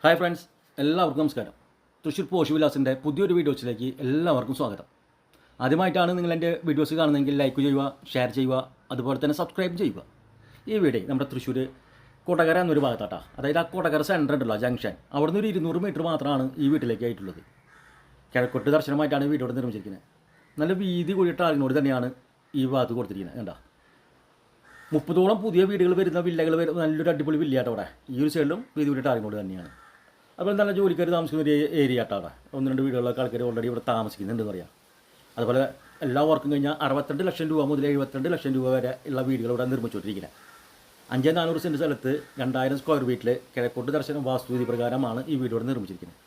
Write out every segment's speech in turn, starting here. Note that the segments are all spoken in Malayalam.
ഹായ് ഫ്രണ്ട്സ്, എല്ലാവർക്കും നമസ്കാരം. തൃശ്ശൂർ പോഷ് വിലാസിൻ്റെ പുതിയൊരു വീഡിയോസിലേക്ക് എല്ലാവർക്കും സ്വാഗതം. ആദ്യമായിട്ടാണ് നിങ്ങൾ എൻ്റെ വീഡിയോസ് കാണുന്നതെങ്കിൽ ലൈക്ക് ചെയ്യുക, ഷെയർ ചെയ്യുക, അതുപോലെ തന്നെ സബ്സ്ക്രൈബ് ചെയ്യുക. ഈ വീഡിയോ നമ്മുടെ തൃശ്ശൂർ കൊടകര എന്നൊരു ഭാഗത്താട്ടാ, അതായത് ആ കൊടകര സെൻറ്റർ ഉണ്ടല്ലോ ജംഗ്ഷൻ, അവിടെ നിന്ന് ഒരു 200 മീറ്റർ മാത്രമാണ് ഈ വീട്ടിലേക്ക് ആയിട്ടുള്ളത്. കിഴക്കോട്ട് ദർശനമായിട്ടാണ് ഈ വീഡിയോ നിർമ്മിച്ചിരിക്കുന്നത്. നല്ല വീതി കൂടിയിട്ട് ആളിനോട് തന്നെയാണ് ഈ ഭാഗത്ത് കൊടുത്തിരിക്കുന്നത്. കണ്ടാ 30ഓളം പുതിയ വീടുകൾ വരുന്ന വില്ലകൾ നല്ലൊരു അടിപൊളി വില്ലയാട്ടോ അവിടെ. ഈ ഒരു സൈഡിലും വീതി കൂടിയിട്ട് ആളിനോട് തന്നെയാണ്. അതുപോലെ നല്ല ജോലിക്കാർ താമസിക്കുന്ന ഒരു ഏരിയ ആട്ടോ അവിടെ. 1-2 വീടുകളിലൊക്കെ ആൾക്കാർ ഓൾറെഡി ഇവിടെ താമസിക്കുന്നുണ്ടെന്ന് പറയാം. അതുപോലെ എല്ലാ വർക്കും കഴിഞ്ഞാൽ 62 ലക്ഷം രൂപ മുതൽ 72 ലക്ഷം രൂപ വരെ ഉള്ള വീടുകൾ ഇവിടെ നിർമ്മിച്ചുകൊണ്ടിരിക്കുന്നത്. 5400 സെൻറ്റ് സ്ഥലത്ത് 2000 സ്ക്വയർ ഫീറ്റിൽ കിഴക്കോട്ട് ദർശനം വാസ്തുവിധി പ്രകാരമാണ് ഈ വീട് ഇവിടെ നിർമ്മിച്ചിരിക്കുന്നത്.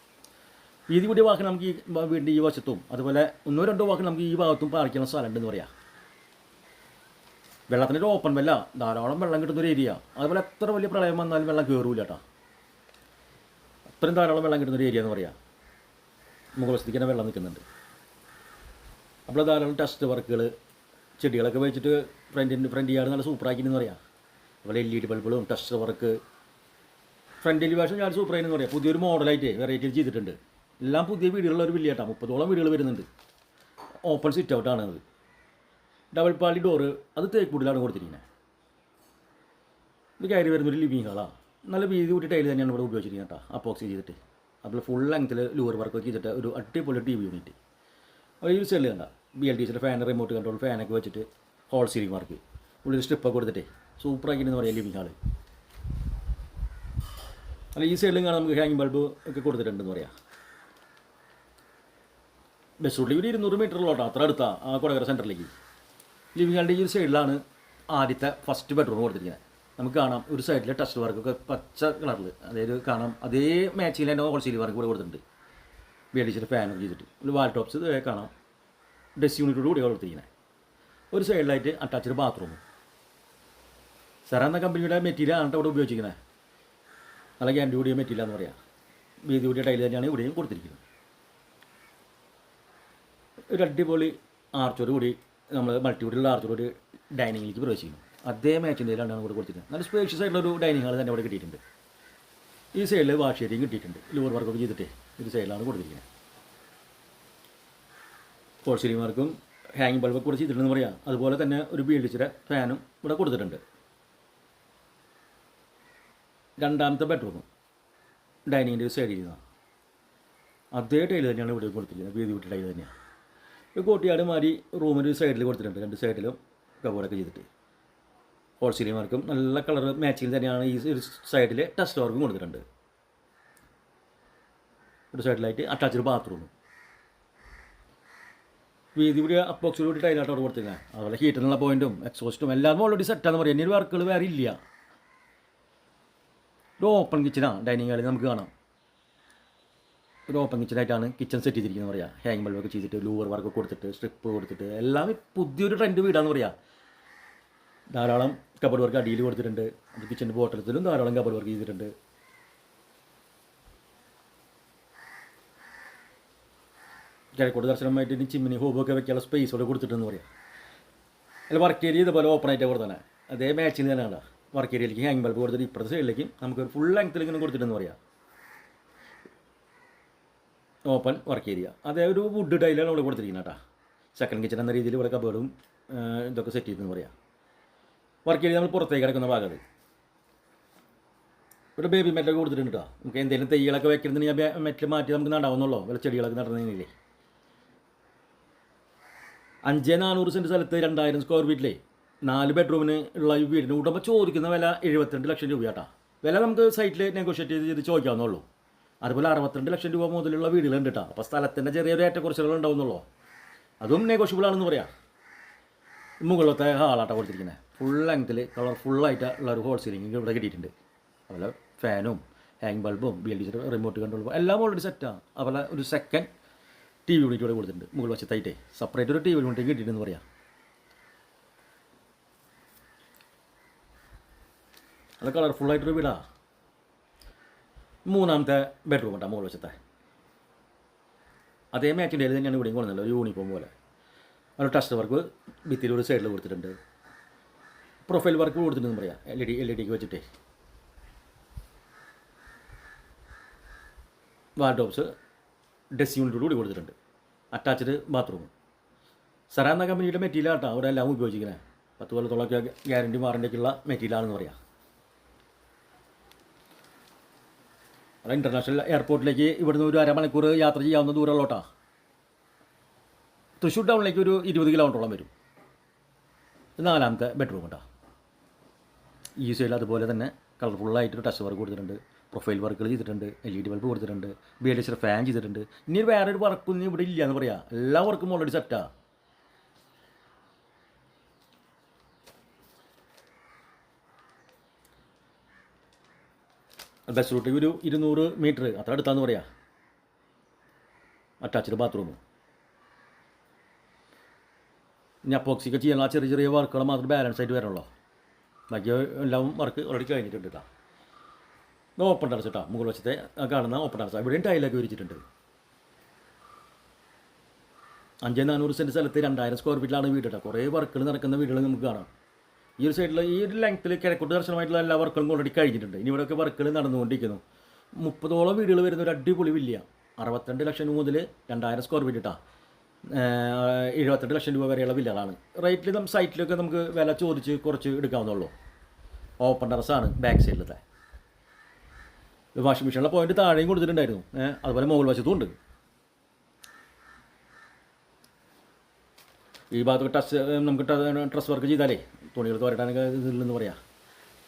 വീതി കൂടിയ വാക്കിന് നമുക്ക് ഈ വീടിൻ്റെ ഈ വശത്തും അതുപോലെ 1-2 വാക്കിന് നമുക്ക് ഈ ഭാഗത്തും പാർക്കുന്ന സ്ഥലമുണ്ടെന്ന് പറയാം. വെള്ളത്തിൻ്റെ ഒരു ഓപ്പൺ വെല്ല, ധാരാളം വെള്ളം കിട്ടുന്നൊരു ഏരിയ. അതുപോലെ എത്ര വലിയ പ്രളയം വന്നാലും വെള്ളം കയറൂല കേട്ടോ. അത്രയും ധാരാളം വെള്ളം കിട്ടുന്നൊരു ഏരിയ എന്ന് പറയാം. മുകൾ വശത്തേക്ക് തന്നെ വെള്ളം നിൽക്കുന്നുണ്ട്. അപ്പോൾ ധാരാളം ടെസ്റ്റ് വർക്കുകൾ, ചെടികളൊക്കെ വെച്ചിട്ട് ഫ്രണ്ട് യാർഡ് നല്ല സൂപ്പറാക്കിയെന്ന് പറയാം. അതുപോലെ LED ബൾബുകളും ടെസ്റ്റ് വർക്ക്, ഫ്രണ്ട് എലിവേഷൻ ഞാൻ സൂപ്പറായെന്ന് പറയാം. പുതിയൊരു മോഡലായിട്ട് വെറൈറ്റിയിൽ ചെയ്തിട്ടുണ്ട്. എല്ലാം പുതിയ വീടുകളുള്ള ഒരു വലിയ കേട്ടോ. 30ഓളം വീടുകൾ വരുന്നുണ്ട്. ഓപ്പൺ സിറ്റ് ഔട്ടാണ് അത്. ഡബിൾ പാളി ഡോറ്, അത് തേക്കുടിലാണ് കൊടുത്തിരിക്കുന്നത്. ഇത് കയറി വരുന്നൊരു ലിവിങ് ഹാളാണ്. നല്ല വീതി കൂട്ടി ടൈൽ തന്നെയാണ് ഇവിടെ ഉപയോഗിച്ചിരിക്കുന്നത് കേട്ടോ. അപ്പോക്സി ചെയ്തിട്ട് അതുപോലെ ഫുൾ ലെങ്ത്തിൽ ലൂർ വർക്ക് ചെയ്തിട്ട് ഒരു അടിപൊളി TV യൂണിറ്റ്. ഒരു യൂസ് ചെയ്യൽ കണ്ട BLDCയുടെ ഫാൻ, റിമോട്ട് കൺട്രോൾ ഫാനൊക്കെ വെച്ചിട്ട് ഹോൾ സീലിംഗ് വർക്ക്, ഉള്ളിൽ സ്ട്രിപ്പൊക്കെ കൊടുത്തിട്ട് സൂപ്പറാക്കിയെന്ന് പറയാം ലിവിങ് ഹാള്. അല്ല ഈ സൈഡിലും കാണാൻ നമുക്ക് ഹാങ്ങിങ് ബൾബ് ഒക്കെ കൊടുത്തിട്ടുണ്ടെന്ന് പറയാം. ബസ് റൂട്ടിൽ ഒരു 200 മീറ്ററിലോട്ടോ, അത്ര അടുത്താണ് ആ കൊടകര സെൻറ്ററിലേക്ക്. ലിവിങ് ഹാളിൻ്റെ ഈ ഒരു സൈഡിലാണ് ആദ്യത്തെ ഫസ്റ്റ് ബെഡ്റൂം കൊടുത്തിരിക്കുന്നത്. നമുക്ക് കാണാം ഒരു സൈഡിൽ ടെസ്റ്റ് വർക്കൊക്കെ പച്ച കളറിൽ, അതായത് കാണാം അതേ മാച്ചിൽ തന്നെ ഹോൾ സീലിംഗ് വർക്ക് കൂടെ കൊടുത്തിട്ടുണ്ട്. BLDCയുടെ ഫാനൊക്കെ ചെയ്തിട്ട് ഒരു വാൾ ടോപ്സ് കാണാം. ഡ്രസ് യൂണിറ്റോട് കൂടി കൊടുത്തിരിക്കുന്നത്. ഒരു സൈഡിലായിട്ട് അറ്റാച്ച്ഡ് ബാത്റൂം. സെറ എന്ന കമ്പനിയുടെ മെറ്റീരിയൽ ആണ് ഇവിടെ ഉപയോഗിച്ചിരിക്കുന്നത്. നല്ല ഗ്യാരണ്ടി കൂടിയ മെറ്റീരിയൽ എന്ന് പറയാം. വീതി കൂടിയ ടൈൽ തന്നെയാണ് ഇവിടെയും കൊടുത്തിരിക്കുന്നത്. ഒരു അടിപൊളി ആർച്ചോട് കൂടി നമ്മൾ മൾട്ടിവുഡിലുള്ള ആർച്ചോട് ഡൈനിങ്ങിലേക്ക് പ്രവേശിക്കുന്നു. അതേ മാച്ചിൻ്റെയിലാണ് ഇവിടെ കൊടുത്തിരിക്കുന്നത്. നല്ല സ്പേഷ്യസ് ആയിട്ടുള്ളൊരു ഡൈനിങ് ഹാൾ തന്നെ ഇവിടെ കിട്ടിയിട്ടുണ്ട്. ഈ സൈഡിൽ വാഷ് ഏരിയയും കിട്ടിയിട്ടുണ്ട്. ലൂർ വർക്കൊക്കെ ചെയ്തിട്ട് ഒരു സൈഡിലാണ് കൊടുത്തിരിക്കുന്നത്. ഫോൾ സീലിംഗ് വർക്കും ഹാങ്ങിങ് ബൾബൊക്കെ കൂടെ ചെയ്തിട്ടുണ്ടെന്ന് പറയാം. അതുപോലെ തന്നെ ഒരു BLDCയുടെ ഫാനും ഇവിടെ കൊടുത്തിട്ടുണ്ട്. രണ്ടാമത്തെ ബെഡ്റൂം ഡൈനിങ്ങിൻ്റെ ഒരു സൈഡിൽ നിന്നാണ്. അതേ ടൈൽ തന്നെയാണ് ഇവിടെ കൊടുത്തിരിക്കുന്നത്. വീതി കൂട്ടി ടൈൽ തന്നെയാണ്. ഒരു കോട്ടിയാട് മാറി റൂമിൻ്റെ സൈഡിൽ കൊടുത്തിട്ടുണ്ട്. 2 സൈഡിലും കബോർഡൊക്കെ ചെയ്തിട്ട് ഹോൾ സീലിംഗ് വർക്കും നല്ല കളർ മാച്ചിങ് തന്നെയാണ്. ഈ ഒരു സൈഡിൽ ടെസ്റ്റ് വർക്കും കൊടുത്തിട്ടുണ്ട്. ഒരു സൈഡിലായിട്ട് അറ്റാച്ച്ഡ് ബാത്റൂം, വീതി കൂടി അപ്പോക്സിൽ കൂടി ടൈലായിട്ട് അവിടെ കൊടുത്തിരിക്കുന്നത്. അതുപോലെ ഹീറ്ററിനുള്ള പോയിൻറ്റും എക്സോസ്റ്റും എല്ലാം ഓൾറെഡി സെറ്റാന്ന് പറയാം. ഇനി ഒരു വർക്കുകൾ വേറെ ഇല്ല. ഒരു ഓപ്പൺ കിച്ചനാണ് ഡൈനിങ് ഹാളിൽ നമുക്ക് കാണാം. ഒരു ഓപ്പൺ കിച്ചനായിട്ടാണ് കിച്ചൺ സെറ്റ് ചെയ്തിരിക്കുന്നത് പറയാം. ഹാങ് ബൾബൊക്കെ ചെയ്തിട്ട് ലൂവർ വർക്ക് കൊടുത്തിട്ട് സ്ട്രിപ്പ് കൊടുത്തിട്ട് എല്ലാം പുതിയൊരു ട്രെൻഡ് വീടാന്ന് പറയാം. ധാരാളം കബോർഡ് വർക്ക് അടിയിൽ കൊടുത്തിട്ടുണ്ട്. അത് കിച്ചൻ്റെ ബോട്ടലത്തിലും ധാരാളം കബോർഡ് വർക്ക് ചെയ്തിട്ടുണ്ട്. കിഴക്കോട്ട് ദർശനമായിട്ട് ഇനി ചിമ്മിനി ഹോബൊക്കെ വെക്കാനുള്ള സ്പേസ് ഇവിടെ കൊടുത്തിട്ടെന്ന് പറയാം. അതിൽ വർക്ക് ഏരിയ ഇതുപോലെ ഓപ്പൺ ആയിട്ട് കൊടുത്തന്നെ അതേ മാച്ചിന് തന്നെയാണ്. വർക്ക് ഏരിയയിലേക്ക് ഹാങ് ബൾബ് കൊടുത്തിട്ട് ഇപ്പുറത്തെ സൈഡിലേക്ക് നമുക്ക് ഫുൾ ലെങ്ത്തിൽ ഇങ്ങനെ കൊടുത്തിട്ടെന്ന് പറയാം. ഓപ്പൺ വർക്ക് ഏരിയ, അതേ ഒരു വുഡ് ടൈലാണ് ഇവിടെ കൊടുത്തിരിക്കുന്നത് കേട്ടോ. സെക്കൻഡ് കിച്ചൺ എന്ന രീതിയിൽ ഇവിടെ കബോർഡും ഇതൊക്കെ സെറ്റ് ചെയ്തെന്ന് പറയാം. വർക്ക് ഏരിയ നമ്മൾ പുറത്തേക്ക് കിടക്കുന്ന ഭാഗത്ത് ഇവിടെ ബേബി മെറ്റൊക്കെ കൊടുത്തിട്ടുണ്ട് കേട്ടോ. നമുക്ക് എന്തെങ്കിലും തൈകളൊക്കെ വെക്കണമെന്നുണ്ടെങ്കിൽ മെറ്റൽ മാറ്റി നമുക്ക് നടാവുന്നുള്ളൂ. വല്ല ചെടികളൊക്കെ നടന്നതിനില്ലേ. 5400 സെൻറ്റ് സ്ഥലത്ത് 2000 സ്ക്വയർ ഫീറ്റിലേ 4 ബെഡ്റൂമിന് ഉള്ള ഈ വീടിന് ഉടമ ചോദിക്കുന്ന വില 72 ലക്ഷം രൂപ കേട്ടോ. വില നമുക്ക് സൈറ്റിൽ നെഗോഷിയേറ്റ് ചെയ്ത് ചോദിക്കാവുന്നുള്ളൂ. അതുപോലെ 62 ലക്ഷം രൂപ മുതലുള്ള വീടുകളുണ്ട് കേട്ടോ. അപ്പോൾ സ്ഥലത്തിൻ്റെ ചെറിയൊരു ഏറ്റക്കുറച്ചിലുകൾ ഉണ്ടാവുന്നുള്ളൂ. അതും നെഗോഷ്യബിൾ ആണെന്ന് പറയാം. മുകളിലത്തെ ഹാളാട്ടോ കൊടുത്തിരിക്കുന്നത്. ഫുൾ ലെങ്ത്തിൽ കളർഫുള്ളായിട്ട് ഉള്ള ഒരു ഹോൾ സീലിംഗ് ഇവിടെ കിട്ടിയിട്ടുണ്ട്. അതുപോലെ ഫാനും ഹാങ് ബൾബും BLDCയുടെ റിമോട്ട് കൺട്രോൾ എല്ലാം ഓൾറെഡി സെറ്റാണ്. അതുപോലെ ഒരു സെക്കൻഡ് TV യൂണിറ്റ് ഇവിടെ കൊടുത്തിട്ടുണ്ട്. മുകൾ വശത്തായിട്ടേ സെപ്പറേറ്റ് ഒരു TV യൂണിറ്റ് കിട്ടിയിട്ടുണ്ടെന്ന് പറയാം. അത് കളർഫുള്ളായിട്ടൊരു വീടാണ്. മൂന്നാമത്തെ ബെഡ്റൂം കേട്ടോ മുകൾ വശത്തെ. അതേ മാച്ചിൻ്റെ തന്നെയാണ് ഇവിടെയും കൊടുക്കുന്നത്. ഒരു യൂണിഫോം പോലെ ഒരു ടെസ്റ്റ് വർക്ക് ഭിത്തിയിൽ ഒരു സൈഡിൽ കൊടുത്തിട്ടുണ്ട്. പ്രൊഫൈൽ വർക്ക് കൊടുത്തിട്ടുണ്ടെന്ന് പറയാം. LED ക്ക് വെച്ചിട്ടേ വാർഡ്രോബ്സ് ഡ്രസ് യൂണിറ്റോട് കൂടി കൊടുത്തിട്ടുണ്ട്. Attached bathroom. സറാ എന്ന കമ്പനിയുടെ മെറ്റീരിയൽ ആട്ടോ അവിടെ എല്ലാം ഉപയോഗിക്കുന്നത്. 10 കൊല്ലത്തോളമൊക്കെ ഗ്യാരണ്ടി വാറണ്ടിയൊക്കെയുള്ള മെറ്റീരിയലാണെന്ന് പറയാം. അവിടെ ഇൻ്റർനാഷണൽ എയർപോർട്ടിലേക്ക് ഇവിടുന്ന് ഒരു അരമണിക്കൂർ യാത്ര ചെയ്യാവുന്ന ദൂരമുള്ളോട്ടാ. തൃശ്ശൂർ ടൗണിലേക്ക് ഒരു 20 കിലോമീറ്ററോളം വരും. 4ാമത്തെ ബെഡ്റൂം കേട്ടോ. ഈ സൈഡിൽ അതുപോലെ തന്നെ കളർഫുള്ളായിട്ടൊരു ടച്ച് വർക്ക് കൊടുത്തിട്ടുണ്ട്. പ്രൊഫൈൽ വർക്കുകൾ ചെയ്തിട്ടുണ്ട്. LED ബൾബ് കൊടുത്തിട്ടുണ്ട്. BLDC ഫാൻ ചെയ്തിട്ടുണ്ട്. ഇനി വേറൊരു വർക്കൊന്നും ഇവിടെ ഇല്ല എന്ന് പറയാം. എല്ലാ വർക്കും ഓൾറെഡി സെറ്റാണ്. ബസ് റൂട്ടിൽ ഒരു 200 മീറ്റർ അത്ര അടുത്താന്ന് പറയാം. Attached bathroom. ഇനി അപ്പോക്സിയൊക്കെ ചെയ്യാനുള്ള ചെറിയ ചെറിയ വർക്കുകൾ മാത്രം ബാലൻസ് ആയിട്ട് വരണമല്ലോ. ബാക്കി എല്ലാം വർക്ക് ഓൾറെഡി കഴിഞ്ഞിട്ടുണ്ട് കേട്ടോ. ഓപ്പൺ ടെറസ് കേട്ടോ. മുകൾ വശത്തെ കാണുന്ന ഓപ്പൺ ടെറസ്. ഇവിടെയും ടൈലൊക്കെ വിരിച്ചിട്ടുണ്ട്. 5400 സെൻറ്റ് സ്ഥലത്ത് 2000 സ്ക്വയർ ഫീറ്റിലാണ് വീട് കേട്ടോ. കുറേ വർക്കുകൾ നടക്കുന്ന വീടുകൾ നമുക്ക് കാണാം. ഈ ഒരു സൈഡിൽ ഈ ഒരു ലെങ്ത്തിൽ കിഴക്കോട്ട് ദർശനമായിട്ടുള്ള എല്ലാ വർക്കുകളും ഓൾറെഡി കഴിഞ്ഞിട്ടുണ്ട്. ഇനി ഇവിടെയൊക്കെ വർക്കുകൾ നടന്നുകൊണ്ടിരിക്കുന്നു. 30ഓളം വീടുകൾ വരുന്ന ഒരു അടിപൊളി വില്ല. 62 ലക്ഷം രൂപ മുതൽ 2000 സ്ക്വയർ ഫീറ്റ് കേട്ടോ. 72 ലക്ഷം രൂപ വരെയുള്ള വില്ലകളാണ്. റേറ്റിൽ സൈറ്റിലൊക്കെ നമുക്ക് വില ചോദിച്ച് കുറച്ച് എടുക്കാവുന്നുള്ളൂ. ഓപ്പൺ ടെറസാണ് ബാക്ക് സൈഡിലത്തെ. വാഷിംഗ് മെഷീനുള്ള പോയിന്റ് താഴെയും കൊടുത്തിട്ടുണ്ടായിരുന്നു. അതുപോലെ മുകൾ വശത്തും ഉണ്ട്. ഈ ഭാഗത്തൊക്കെ നമുക്ക് ഡ്രസ് വർക്ക് ചെയ്താലേ തുണികൾ തോരട്ടാനൊക്കെ ഇതില്ലെന്ന് പറയാം.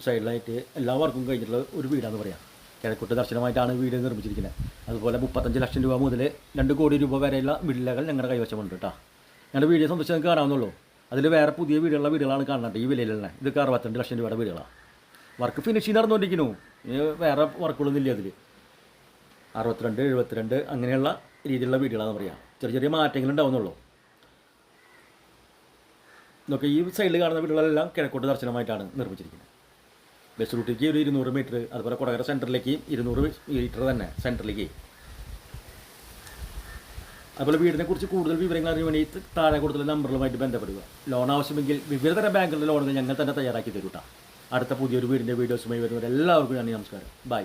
സൈഡിലായിട്ട് എല്ലാ വർക്കും കഴിഞ്ഞിട്ടുള്ള ഒരു വീടാണെന്ന് പറയാം. കിഴക്കോട്ട് ദർശനമായിട്ടാണ് വീട് നിർമ്മിച്ചിരിക്കുന്നത്. അതുപോലെ 35 ലക്ഷം രൂപ മുതൽ 2 കോടി രൂപ വരെയുള്ള വില്ലകൾ ഞങ്ങളുടെ കൈവശമുണ്ട് കേട്ടോ. ഞങ്ങളുടെ വീഡിയോ സന്ദർശിച്ച് നിങ്ങൾക്ക് കാണാവുന്നുള്ളൂ. അതിൽ വേറെ പുതിയ വീടുകളാണ് കാണുന്നത്. ഈ വിലയിലുള്ള ഇതൊക്കെ 62 ലക്ഷം രൂപയുടെ വീടുകളാണ്. വർക്ക് ഫിനിഷിങ് നടന്നുകൊണ്ടിരിക്കുന്നു. വേറെ വർക്കുകളൊന്നും ഇല്ല അതിൽ. 62, 72 അങ്ങനെയുള്ള രീതിയിലുള്ള വീടുകളാണെന്ന് പറയാം. ചെറിയ ചെറിയ മാറ്റങ്ങൾ ഉണ്ടാവുന്നുള്ളൂ. ഇതൊക്കെ ഈ സൈഡിൽ കാണുന്ന വീടുകളെല്ലാം കിഴക്കോട്ട് ദർശനമായിട്ടാണ് നിർമ്മിച്ചിരിക്കുന്നത്. ബസ് റൂട്ടിലേക്ക് ഒരു 200 മീറ്റർ, അതുപോലെ കൊടകര സെൻറ്ററിലേക്ക് 200 മീറ്റർ തന്നെ സെൻറ്ററിലേക്ക്. അതുപോലെ വീടിനെ കുറിച്ച് കൂടുതൽ വിവരങ്ങൾ അറിയാൻ വേണ്ടി താഴെ കൊടുത്തുള്ള നമ്പറുകളുമായിട്ട് ബന്ധപ്പെടുക. ലോൺ ആവശ്യമെങ്കിൽ വിവിധതരം ബാങ്കുകളുടെ ലോണുകൾ ഞങ്ങൾ തന്നെ തയ്യാറാക്കി തരൂട്ടാ. അടുത്ത പുതിയൊരു വീടിൻ്റെ വീഡിയോസുമായി വരുന്നവരെല്ലാവർക്കും നന്ദി, നമസ്കാരം, ബൈ.